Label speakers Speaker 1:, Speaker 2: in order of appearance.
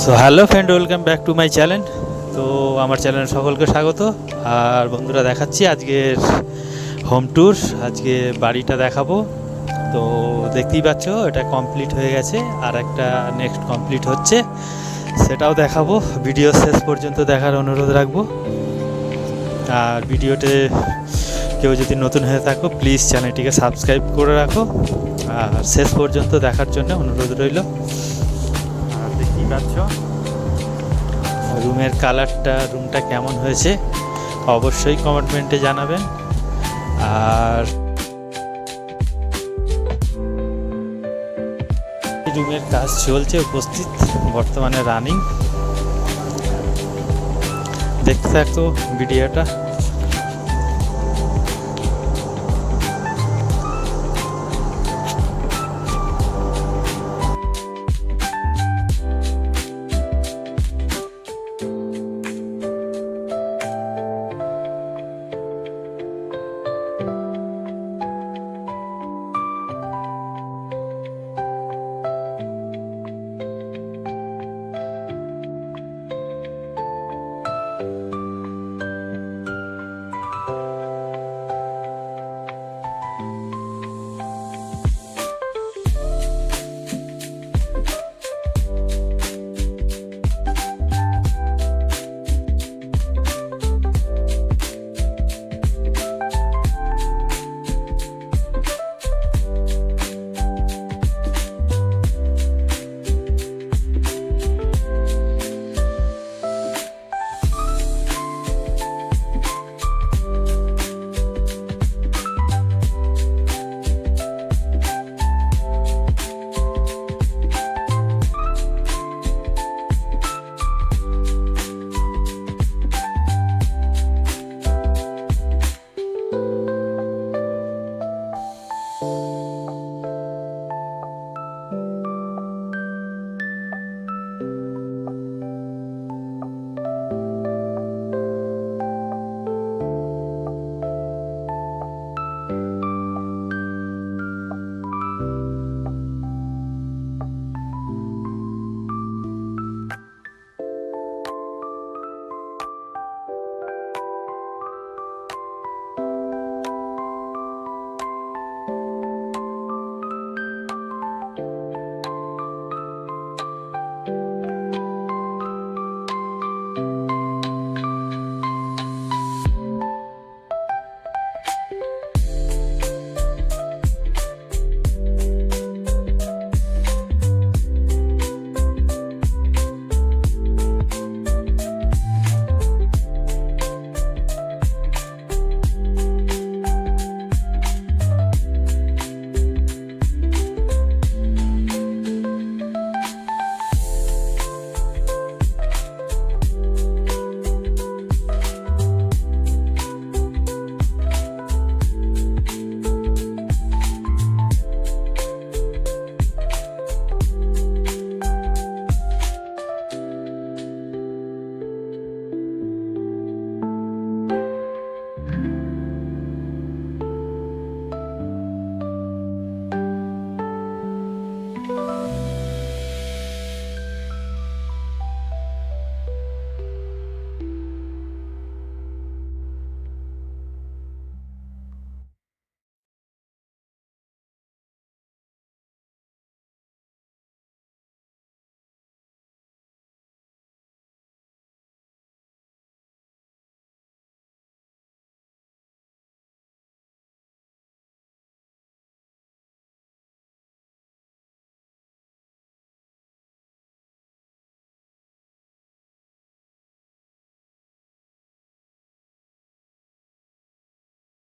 Speaker 1: So hello friend, welcome back to my channel. তো আমার চ্যানেলে সকলকে স্বাগত। আর বন্ধুরা, দেখাচ্ছি আজকের হোম ট্যুর। আজকে বাড়িটা দেখাবো। তো দেখতেই পাচ্ছ, এটা কমপ্লিট হয়ে গেছে, আর একটা নেক্সট কমপ্লিট হচ্ছে, সেটাও দেখাবো। ভিডিও শেষ পর্যন্ত দেখার অনুরোধ রাখবো। আর ভিডিওতে কেউ যদি নতুন হয়ে থাকো, প্লিজ চ্যানেলটিকে সাবস্ক্রাইব করে রাখো, আর শেষ পর্যন্ত দেখার জন্য অনুরোধ রইল। আর দেখতেই পাচ্ছ রুমের কালারটা, রুমটা কেমন হয়েছে অবশ্যই কমেন্টে জানাবেন। আর রুমের কাজ চলছে, উপস্থিত বর্তমানে রানিং। দেখতে থাকো ভিডিওটা।